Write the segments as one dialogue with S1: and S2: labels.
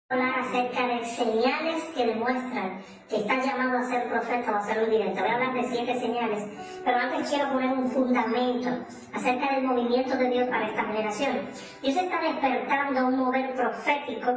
S1: Hablar acerca de señales que demuestran que estás llamado a ser profeta o a ser vidente. Voy a hablar de 7 señales, pero antes quiero poner un fundamento acerca del movimiento de Dios para esta generación. Dios está despertando un mover profético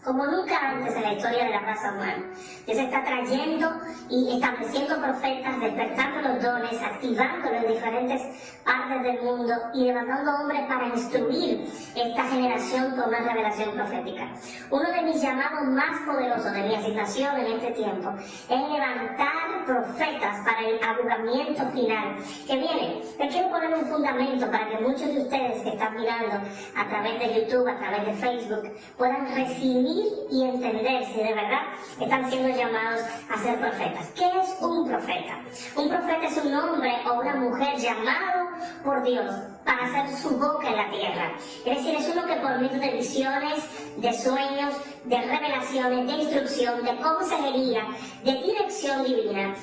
S1: como nunca antes en la historia de la raza humana. Dios está trayendo y estableciendo profetas, despertando los dones, activándolos en diferentes partes del mundo y levantando hombres para instruir esta generación con una revelación profética. Uno de mis llamados más poderosos de mi asignación en este tiempo es levantar profetas para el avivamiento final que viene. Te quiero poner un fundamento para que muchos de ustedes que están mirando a través de YouTube, a través de Facebook, puedan recibir y entender si de verdad están siendo llamados a ser profetas. ¿Qué es un profeta? Un profeta es un hombre o una mujer llamado por Dios para hacer su boca en la tierra. Es decir, es uno que por medio de visiones, de sueños, de revelaciones, de instrucción, de consejería, de dirección divina,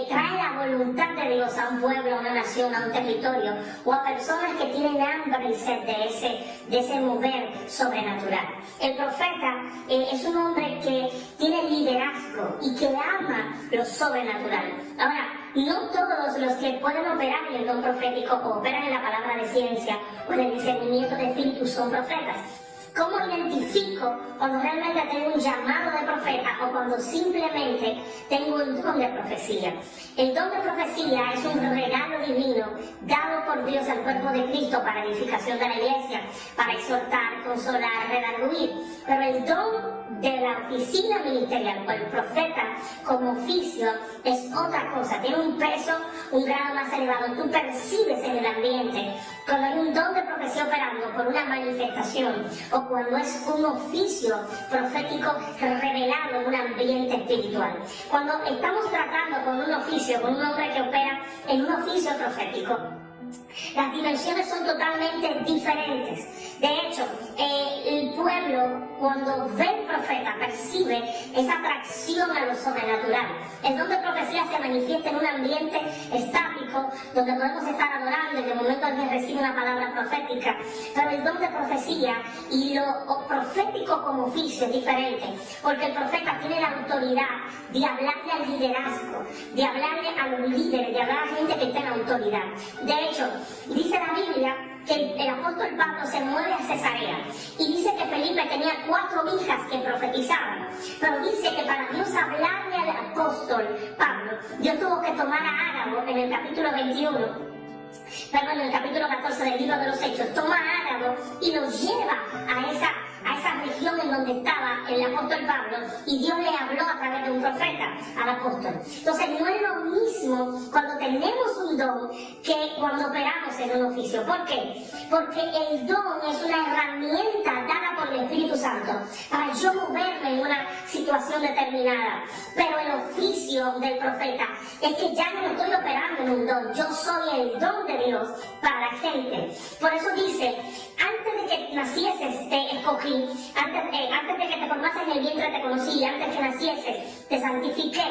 S1: trae la voluntad de Dios a un pueblo, a una nación, a un territorio o a personas que tienen hambre y sed de ese mover sobrenatural. El profeta es un hombre que tiene liderazgo y que ama lo sobrenatural. Ahora, no todos los que pueden operar en el don profético o operan en la palabra de ciencia o en el discernimiento de espíritus son profetas. ¿Cómo identifico cuando realmente tengo un llamado de profeta o cuando simplemente tengo un don de profecía? El don de profecía es un regalo divino dado por Dios al cuerpo de Cristo para edificación de la iglesia, para exhortar, consolar, redarguir. Pero el don de la oficina ministerial o el profeta como oficio es otra cosa, tiene un peso, un grado más elevado. Tú percibes en el ambiente cuando hay un don de profecía operando por una manifestación o cuando es un oficio profético revelado en un ambiente espiritual. Cuando estamos tratando con un oficio, con un hombre que opera en un oficio profético, las dimensiones son totalmente diferentes. De hecho, el pueblo cuando ve el profeta percibe esa atracción a lo sobrenatural. El don de profecía se manifiesta en un ambiente estático donde podemos estar adorando y de momento alguien recibe una palabra profética. Pero el don de profecía y lo profético como oficio es diferente, porque el profeta tiene la autoridad de hablarle al liderazgo, de hablarle a los líderes, de hablar a gente que está en autoridad. De hecho, dice la Biblia que el apóstol Pablo se mueve a Cesarea y dice que Felipe tenía 4 hijas que profetizaban, pero dice que para Dios hablarle al apóstol Pablo, Dios tuvo que tomar a Ágabo en el capítulo 21, en el capítulo 14 del libro de los Hechos, toma a Ágabo y lo lleva a esa región en donde estaba el apóstol Pablo y Dios le habló a través de un profeta al apóstol. Entonces no es lo mismo cuando tenemos un don que cuando operamos en un oficio. ¿Por qué? Porque el don es una herramienta dada por el Espíritu Santo para yo moverme en una situación determinada. Pero el oficio del profeta es que ya no estoy operando en un don, yo soy el don de Dios para la gente. Por eso dice, antes de que nacieses te escogí, antes de que te formases en el vientre te conocí, antes que nacieses te santifiqué.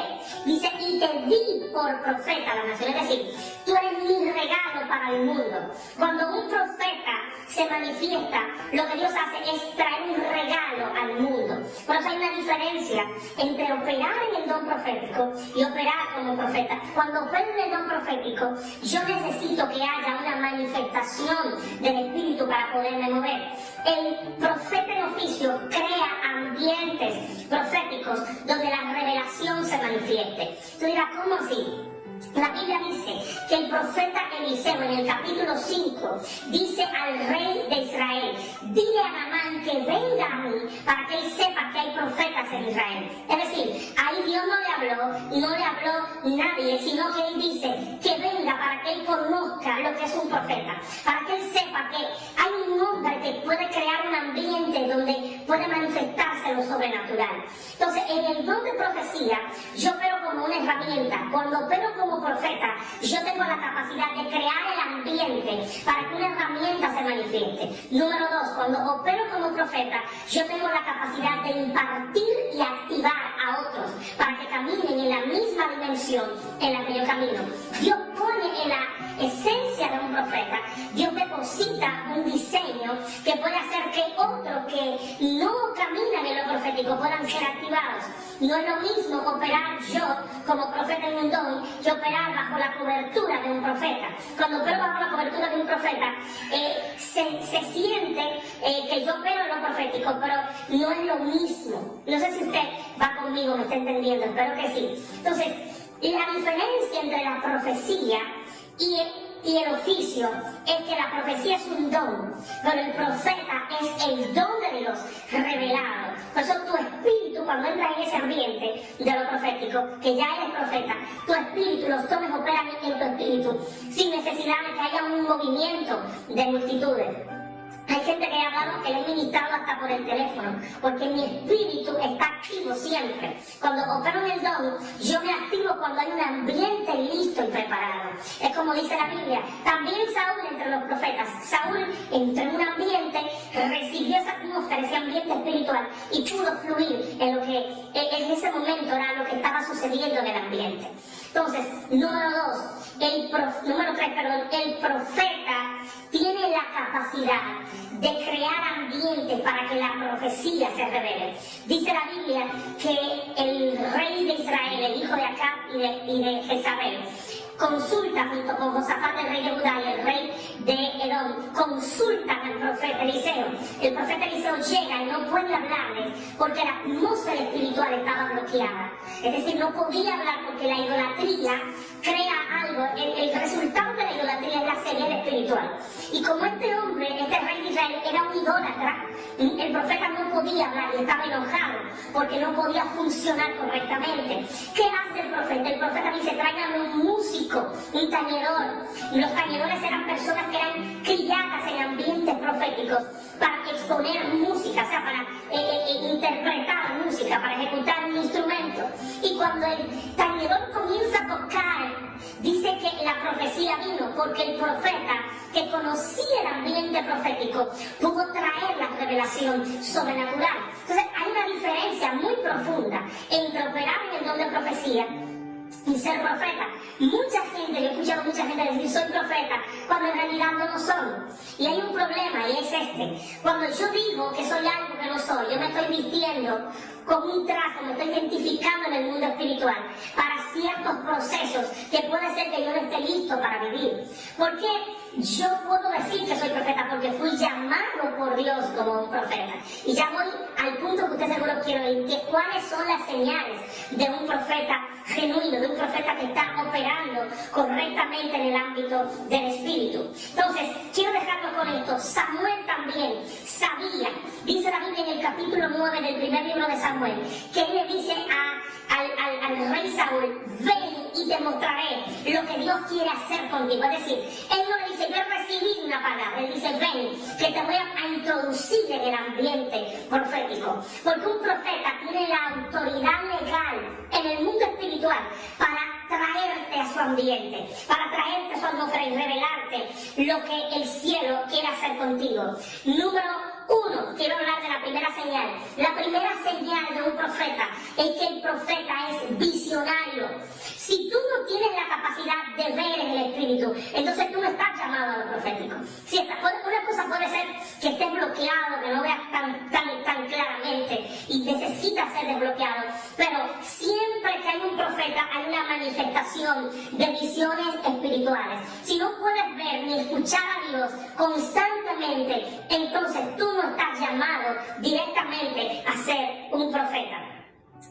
S1: Dice, y te di por profeta a la nación. Es decir, tú eres mi regalo para el mundo. Cuando un profeta se manifiesta, lo que Dios hace es traer un regalo al mundo. Por eso hay una diferencia entre operar en el don profético y operar como profeta. Cuando opero en el don profético, yo necesito que haya una manifestación del Espíritu para poderme mover. El profeta en oficio crea ambientes proféticos donde la revelación se manifieste. Tú dirás, ¿cómo así? La Biblia dice que el profeta Eliseo en el capítulo 5 dice al rey de Israel, dile a Naamán que venga a mí para que él sepa que hay profetas en Israel. Es decir, ahí Dios no le habló nadie, sino que él dice que venga para que él conozca lo que es un profeta, para que él sepa que hay un hombre que puede crear un ambiente donde puede manifestarse lo sobrenatural. Entonces, en el don de profecía, yo opero como una herramienta. Cuando opero como profeta, yo tengo la capacidad de crear el ambiente para que una herramienta se manifieste. Número 2, cuando opero como profeta, yo tengo la capacidad de impartir y activar a otros para que caminen en la misma dimensión en la que yo camino. Dios pone en la esencia de un profeta, Dios deposita un diseño que puede hacer que otros que no caminan en lo profético puedan ser activados. No es lo mismo operar yo como profeta en un don que operar bajo la cobertura de un profeta. Cuando opero bajo la cobertura de un profeta, se siente que yo opero en lo profético, pero no es lo mismo. No sé si usted va conmigo, me está entendiendo, espero que sí. Entonces, la diferencia entre la profecía y el oficio es que la profecía es un don, pero el profeta es el don de Dios revelado. Por eso tu espíritu, cuando entra en ese ambiente de lo profético, que ya eres profeta, tu espíritu, los dones operan en tu espíritu, sin necesidad de que haya un movimiento de multitudes. Hay gente que he hablado que le he ministrado hasta por el teléfono, porque mi espíritu está activo siempre. Cuando opero en el don, yo me activo cuando hay un ambiente listo y preparado. Es como dice la Biblia. También Saúl entre los profetas. Saúl entró en un ambiente, recibió esa atmósfera, ese ambiente espiritual y pudo fluir en lo que en ese momento era lo que estaba sucediendo en el ambiente. Entonces, número 3, el profeta tiene la capacidad de crear ambientes para que la profecía se revele. Dice la Biblia que el rey de Israel, el hijo de Acab y de Jezabel, consulta junto con Josafat, el rey de Judá, y el rey de Edom, consultan al profeta Eliseo. El profeta Eliseo llega y no puede hablarles porque la atmósfera espiritual estaba bloqueada. Es decir, no podía hablar porque la idolatría crea algo. El resultado de la idolatría es la ceguera espiritual. Y como este hombre, este rey de Israel, era un idólatra, el profeta no podía hablar y estaba enojado porque no podía funcionar correctamente. ¿Qué hace el profeta? El profeta dice: tráigame un músico, un tañedor. Los tañedores eran personas que eran criadas en ambientes proféticos para exponer música, o sea, para interpretar música, para ejecutar un instrumento. Y cuando el tañedor comienza a tocar, dice que la profecía vino porque el profeta, que conocía el ambiente profético, pudo traer la revelación sobrenatural. Entonces hay una diferencia muy profunda entre operar en el don de profecía y ser profeta. Mucha gente, yo he escuchado a mucha gente decir soy profeta, cuando en realidad no lo son. Y hay un problema, y es este: cuando yo digo que soy algo que no soy, yo me estoy vistiendo con un traje, me estoy identificando en el mundo espiritual para ciertos procesos que puede ser que yo no esté listo para vivir. ¿Por qué yo puedo decir que soy profeta? Porque fui llamado por Dios como un profeta. Y ya voy al punto que usted seguro quiere ir, que cuáles son las señales de un profeta genuino, de un profeta que está operando correctamente en el ámbito del espíritu. Entonces, quiero dejarlo con esto. Samuel también sabía, dice la Biblia en el capítulo 9 del primer libro de Samuel, que él le dice al rey Saúl: ven y te mostraré lo que Dios quiere hacer contigo. Es decir, él no le dice: yo he recibido una palabra. Él dice: ven, que te voy a introducir en el ambiente profético. Porque un profeta tiene la autoridad legal en el mundo espiritual para traerte a su ambiente, para traerte a su atmósfera y revelarte lo que el cielo quiere hacer contigo. Número 1, quiero hablar de la primera señal. La primera señal de un profeta es que el profeta es visionario. Si tú no tienes la capacidad de ver en el espíritu, entonces tú no estás llamado a lo profético. Si una cosa puede ser que estés bloqueado, que no veas tan claramente y necesitas ser desbloqueado, pero siempre que hay un profeta hay una manifestación de visiones espirituales. Si no puedes ver ni escuchar a Dios constantemente, entonces tú no estás llamado directamente a ser un profeta.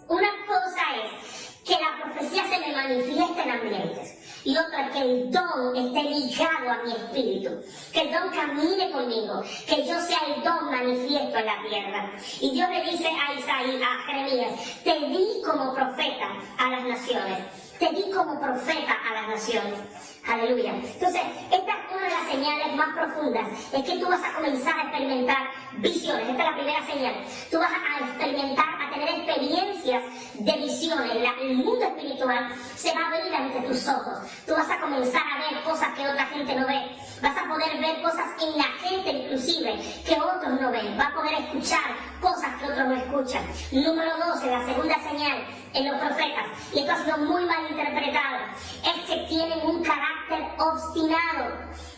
S1: Una cosa es que la profecía se me manifieste en ambientes, y otra que el don esté ligado a mi espíritu, que el don camine conmigo, que yo sea el don manifiesto en la tierra. Y Dios le dice a Jeremías: te di como profeta a las naciones, te di como profeta a las naciones. Aleluya. Entonces, esta es una de las señales más profundas, es que tú vas a comenzar a experimentar visiones. Esta es la primera señal. Tú vas a experimentar, a tener experiencias de visión. visiones, el mundo espiritual se va a abrir ante tus ojos. Tú vas a comenzar a ver cosas que otra gente no ve. Vas a poder ver cosas en la gente inclusive que otros no ven. Vas a poder escuchar cosas que otros no escuchan. Número 12, la segunda señal en los profetas, y esto ha sido muy mal interpretado, es que tienen un carácter obstinado.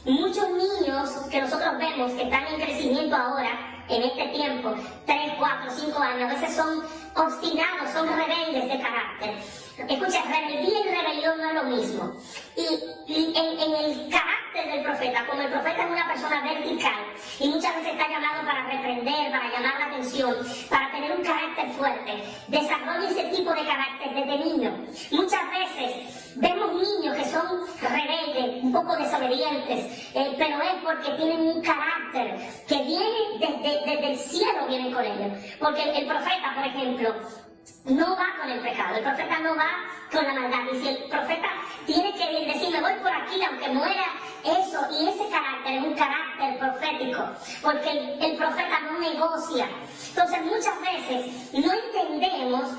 S1: Muchos niños que nosotros vemos que están en crecimiento ahora, en este tiempo, 3, 4, 5 años, a veces son obstinados, son rebeldes de carácter. Escucha, rebeldía y rebelión no es lo mismo. Y en el carácter del profeta, como el profeta es una persona vertical, y muchas veces está llamado para reprender, para llamar la atención, para tener un carácter fuerte, desarrolla ese tipo de carácter desde niño. Muchas veces vemos niños que son rebeldes, un poco desobedientes, pero es porque tienen un carácter que viene desde el cielo, viene con ellos. Porque el profeta, por ejemplo, no va con el pecado, el profeta no va con la maldad. Y si el profeta tiene que decir, me voy por aquí, aunque muera, eso, y ese carácter es un carácter profético, porque el profeta no negocia. Entonces muchas veces no entendemos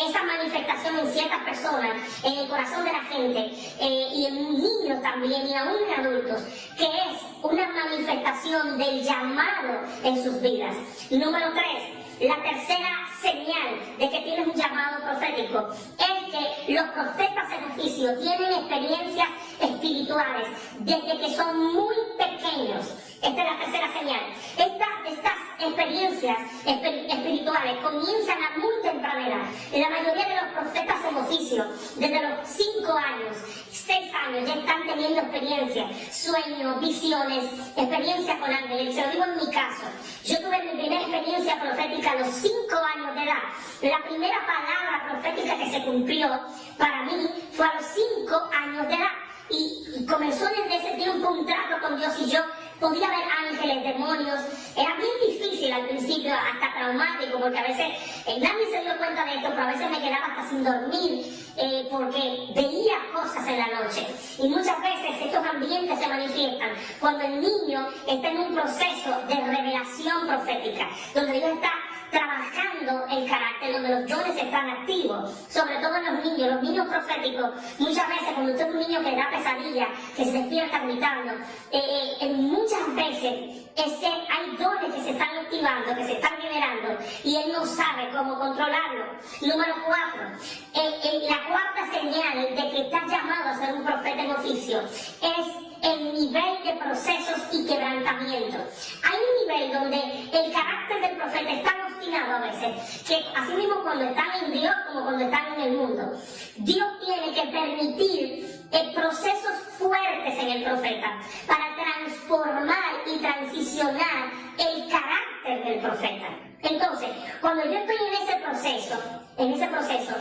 S1: esa manifestación en ciertas personas, en el corazón de la gente, y en niños también, y aún en adultos, que es una manifestación del llamado en sus vidas. Número 3, la tercera señal de que tienes un llamado profético es que los profetas en oficio tienen experiencias espirituales desde que son muy pequeños. Esta es la tercera señal. Estas experiencias espirituales comienzan a muy temprana edad. La mayoría de los profetas en oficio, desde los 5 años, 6 años, ya están teniendo experiencias, sueños, visiones, experiencias con ángeles. Se lo digo en mi caso. Yo tuve mi primera experiencia profética a los 5 años de edad. La primera palabra profética que se cumplió para mí fue a los 5 años de edad. Y comenzó desde ese tiempo un trato con Dios, y yo podía ver ángeles, demonios. Era bien difícil al principio, hasta traumático, porque a veces nadie se dio cuenta de esto, pero a veces me quedaba hasta sin dormir porque veía cosas en la noche. Y muchas veces estos ambientes se manifiestan cuando el niño está en un proceso de revelación profética, donde Dios está trabajando el carácter, donde los dones están activos, sobre todo en los niños proféticos. Muchas veces cuando usted es un niño que da pesadilla, que se despierta gritando, muchas veces es que hay dones que se están activando, que se están generando, y él no sabe cómo controlarlo. Número 4, la cuarta señal de que estás llamado a ser un profeta en oficio es el nivel de procesos y quebrantamiento. Hay un nivel donde el carácter del profeta es tan obstinado a veces, que así mismo cuando están en Dios como cuando están en el mundo, Dios tiene que permitir procesos fuertes en el profeta para transformar y transicionar el carácter del profeta. Entonces, cuando yo estoy en ese proceso,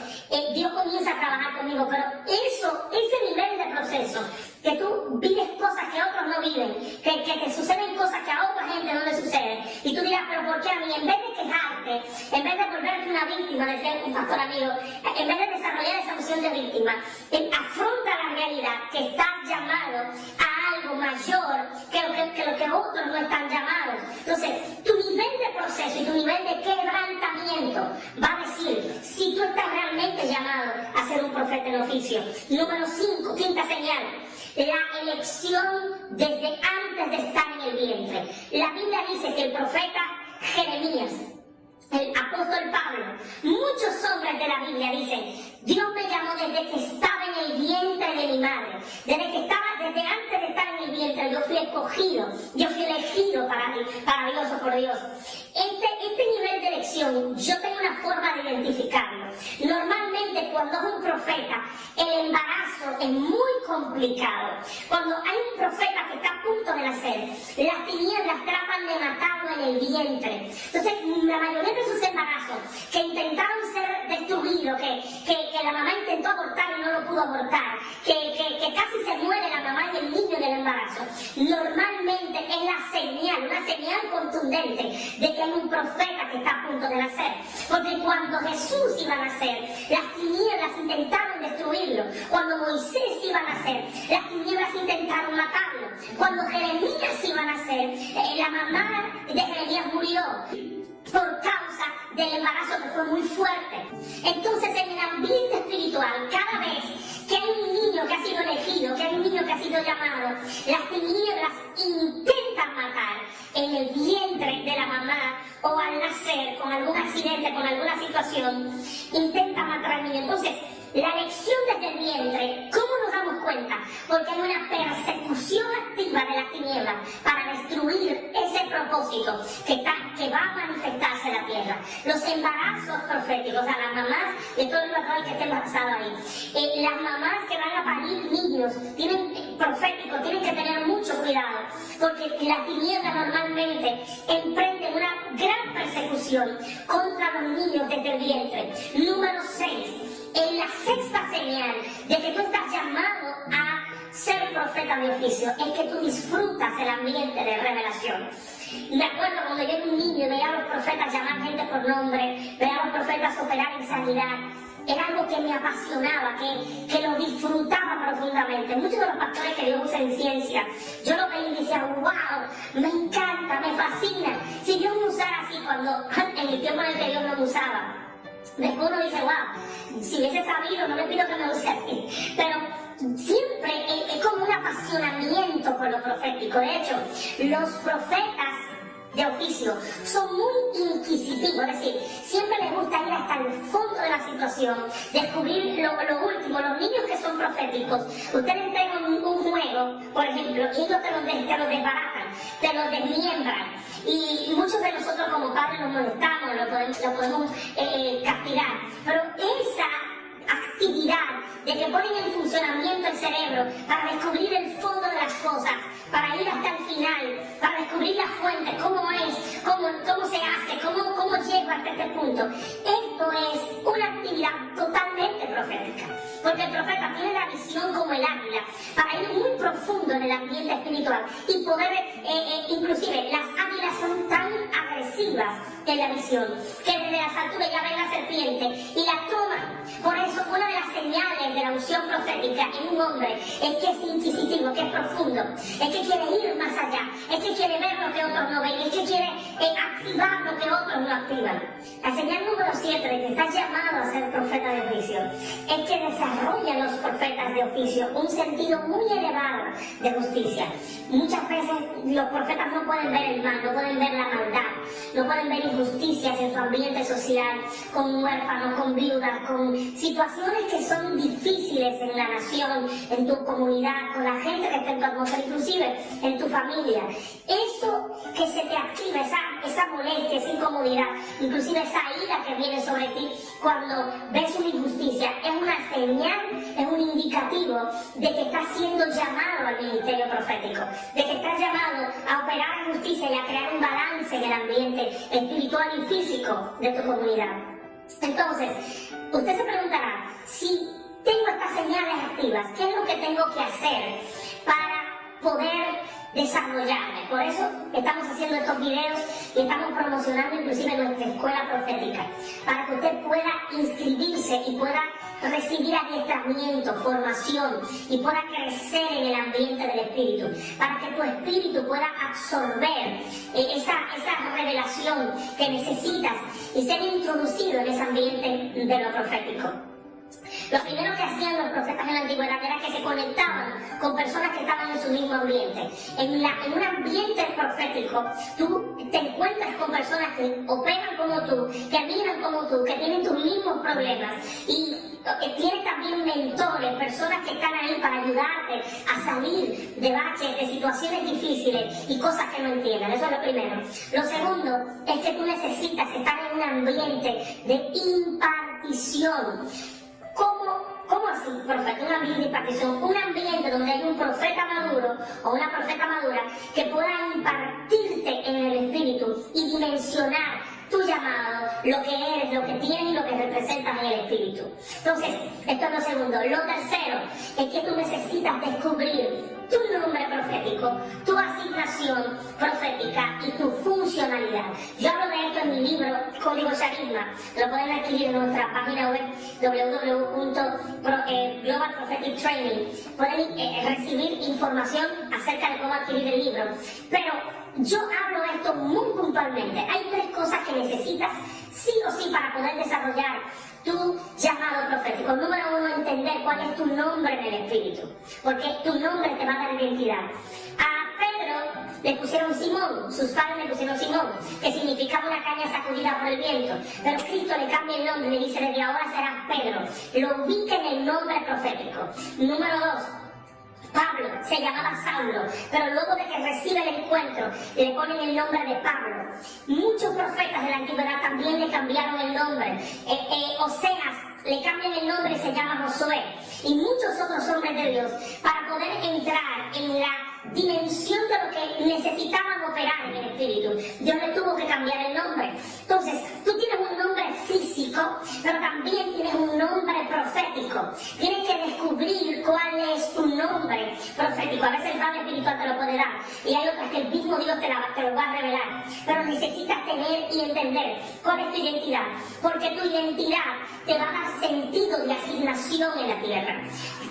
S1: Dios comienza a trabajar conmigo, pero ese nivel de proceso, que tú vives cosas que otros no viven, que te suceden cosas que a otra gente no le suceden, y tú dirás, pero ¿por qué a mí? En vez de quejarte, en vez de volverte una víctima, decía un pastor amigo, en vez de desarrollar esa emoción de víctima, afronta la realidad que estás llamado a algo mayor que lo que otros no están llamados. Entonces, tu nivel de proceso y tu nivel de quebrantamiento va a decir si tú estás realmente llamado a ser un profeta en oficio. Número 5, quinta señal, la elección desde antes de estar en el vientre. La Biblia dice que el profeta Jeremías, el apóstol Pablo, muchos hombres de la Biblia dicen, Dios me llamó desde que estaba en el vientre de mi madre, desde antes de estar en el vientre, yo fui escogido, yo fui elegido para Dios o por Dios. Este nivel de elección, yo tengo una forma de identificarlo. Normalmente cuando es un profeta, el embarazo es muy complicado. Cuando hay un profeta que está a punto de nacer, las tinieblas tratan de matarlo en el vientre. Entonces, la mayoría de sus embarazos que intentaron ser destruidos, que la mamá intentó abortar y no lo pudo abortar, que casi se muere la mamá y el niño en el embarazo, normalmente es la señal, una señal contundente de que hay un profeta que está a punto de nacer. Porque cuando Jesús iba a nacer, las tinieblas intentaron destruirlo. Cuando Moisés iba a nacer, las tinieblas intentaron matarlo. Cuando Jeremías iba a nacer, la mamá de Jeremías murió por causa del embarazo que fue muy fuerte. Entonces, en el ambiente espiritual, cada vez que hay un niño que ha sido elegido, que hay un niño que ha sido llamado, las tinieblas intentan matar en el vientre de la mamá o al nacer con algún accidente, con alguna situación, intentan matar al niño. Entonces, la lección desde el vientre, ¿cómo nos damos cuenta? Porque hay una persecución activa de las tinieblas para destruir ese propósito que va a manifestarse en la tierra. Los embarazos proféticos, a las mamás, de todo el que esté embarazado ahí, las mamás que van a parir niños, proféticos, tienen que tener mucho cuidado, porque las tinieblas normalmente emprenden una gran persecución contra los niños desde el vientre. Número 6. En la sexta señal de que tú estás llamado a ser profeta de oficio, es que tú disfrutas el ambiente de revelación. Me acuerdo cuando yo era un niño y veía a los profetas llamar gente por nombre, veía a los profetas operar en sanidad. Era algo que me apasionaba, que lo disfrutaba profundamente. Muchos de los pastores que Dios usa en ciencia, yo lo veía y decía, wow, me encanta, me fascina. Si Dios me usara así en el tiempo en el que Dios no me usaba, después uno dice, wow, si hubiese sabido, no le pido que me use así. Pero siempre es como un apasionamiento por lo profético. De hecho, los profetas de oficio son muy inquisitivos, es decir, siempre les gusta ir hasta el fondo de la situación, descubrir lo último. Los niños que son proféticos, ustedes entregan un juego, por ejemplo, y ellos te lo desbaratan, te lo desmiembran, y muchos de nosotros como padres nos molestamos, lo podemos castigar, pero esa actividad de que ponen en funcionamiento el cerebro para descubrir el fondo de las cosas, para ir hasta el final, para descubrir la fuente, cómo es, cómo se hace, cómo llego hasta este punto. Esto es una actividad totalmente profética, porque el profeta tiene la visión como el águila, para ir muy profundo en el ambiente espiritual y poder, inclusive las águilas son tan agresivas en la visión, que desde las alturas ya ven la serpiente y la toman. Por eso una de las señales de la unción profética en un hombre es que es inquisitivo, que es profundo, es que quiere ir más allá, es que quiere ver lo que otros no ven, es que quiere activar lo que otros no activan. La señal número 7 de que estás llamado a ser profeta de oficio es que desarrollan los profetas de oficio un sentido muy elevado de justicia. Muchas veces los profetas no pueden ver el mal, no pueden ver la maldad, no pueden ver injusticias en su ambiente social, con huérfanos, con viudas, con situaciones que son difíciles en la nación, en tu comunidad, con la gente que está en tu atmósfera, inclusive en tu familia. Eso que se te activa, esa molestia, esa incomodidad, inclusive esa ira que viene sobre ti cuando ves una injusticia, es una señal, es un indicativo de que estás siendo llamado al ministerio profético, de que estás llamado a operar en justicia y a crear un balance en el ambiente espiritual y físico de tu comunidad. Entonces, usted se preguntará, si tengo estas señales activas, ¿qué es lo que tengo que hacer para poder desarrollarme? Por eso estamos haciendo estos videos y estamos promocionando inclusive nuestra escuela profética, para que usted pueda inscribirse y pueda recibir adiestramiento, formación y pueda crecer en el ambiente del espíritu, para que tu espíritu pueda absorber esa revelación que necesitas y ser introducido en ese ambiente de lo profético. Lo primero que hacían los profetas en la antigüedad era que se conectaban con personas que estaban en su mismo ambiente. En un ambiente profético, tú te encuentras con personas que operan como tú, que miran como tú, que tienen tus mismos problemas, y tienes también mentores, personas que están ahí para ayudarte a salir de baches, de situaciones difíciles y cosas que no entiendan. Eso es lo primero. Lo segundo es que tú necesitas estar en un ambiente de impartición. ¿Cómo así, profeta? Un ambiente de impartición, un ambiente donde hay un profeta maduro o una profeta madura que pueda impartirte en el espíritu y dimensionar tu llamado, lo que eres, lo que tienes y lo que representas en el espíritu. Entonces, esto es lo segundo. Lo tercero es que tú necesitas descubrir tu nombre profético, tu asignación profética y tu funcionalidad. Yo hablo de esto en mi libro Código Charisma. Lo pueden adquirir en nuestra página web www.Global Prophetic Training. Pueden recibir información acerca de cómo adquirir el libro. Pero yo hablo de esto muy puntualmente. Hay 3 cosas que necesitas sí o sí para poder desarrollar tu llamado profético. Número 1, entender cuál es tu nombre en el Espíritu, porque tu nombre te va a dar identidad. A Pedro le pusieron Simón, sus padres le pusieron Simón, que significaba una caña sacudida por el viento, pero Cristo le cambia el nombre y le dice: desde ahora serás Pedro. Lo ubica en el nombre profético. Número 2, Pablo se llamaba Saulo, pero luego de que recibe el encuentro le ponen el nombre de Pablo. Muchos profetas de la antigüedad también le cambiaron el nombre. Oseas le cambian el nombre y se llama Josué, y muchos otros hombres de Dios, para poder entrar en la dimensión de lo que necesitaban operar en el Espíritu. Dios le tuvo que cambiar el nombre. Entonces, tú tienes un nombre físico, pero también tienes un nombre profético. Tienes que descubrir cuál es tu nombre profético. A veces el Padre Espiritual te lo puede dar, y hay otras que el mismo Dios te lo va a revelar. Pero necesitas tener y entender cuál es tu identidad, porque tu identidad te va a dar sentido de asignación en la tierra.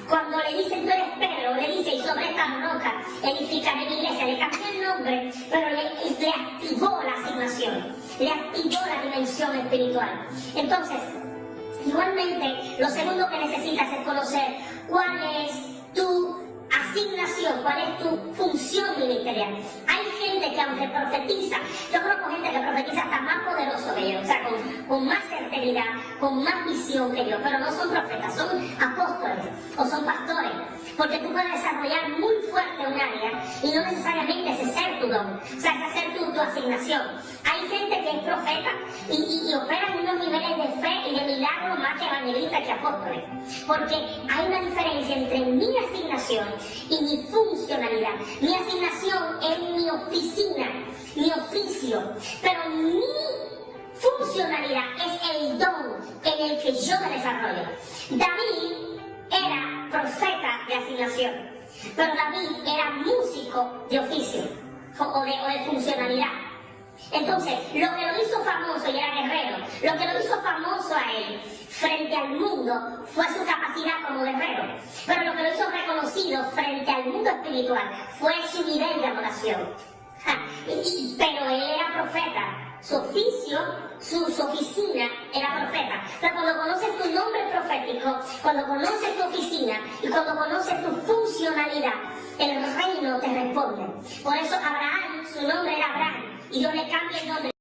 S1: Cuando le dicen tú eres Pedro, le dice: y sobre esta roca edificaré mi iglesia. Le cambió el nombre, pero le activó la asignación, le activó la dimensión espiritual. Entonces, igualmente, lo segundo que necesitas es conocer cuál es tu asignación, cuál es tu función ministerial. Hay gente que, aunque profetiza, yo conozco gente que profetiza hasta más poderoso que yo, o sea, con más certeza, con más visión que yo, pero no son profetas, son apóstoles o son pastores, porque tú puedes desarrollar muy fuerte un área y no necesariamente ese ser tu don, o sea, ese ser tu asignación. Hay gente que es profeta y opera en unos niveles de fe y de milagro más que evangelistas que apóstoles, porque hay una diferencia entre mi asignación y mi funcionalidad. Mi asignación es mi oficina, mi oficio, pero mi funcionalidad es el don en el que yo me desarrollo. David era profeta de asignación, pero David era músico de oficio o de funcionalidad. Entonces, lo que lo hizo famoso, y era guerrero, lo que lo hizo famoso a él frente al mundo fue su capacidad como guerrero, pero lo que lo hizo reconocido frente al mundo espiritual fue su nivel de adoración. Pero él era profeta, su oficio, su oficina era profeta. Pero cuando conoces tu nombre profético, cuando conoces tu oficina y cuando conoces tu funcionalidad, el reino te responde. Por eso Abraham, su nombre era Abraham, y Dios le cambia el nombre.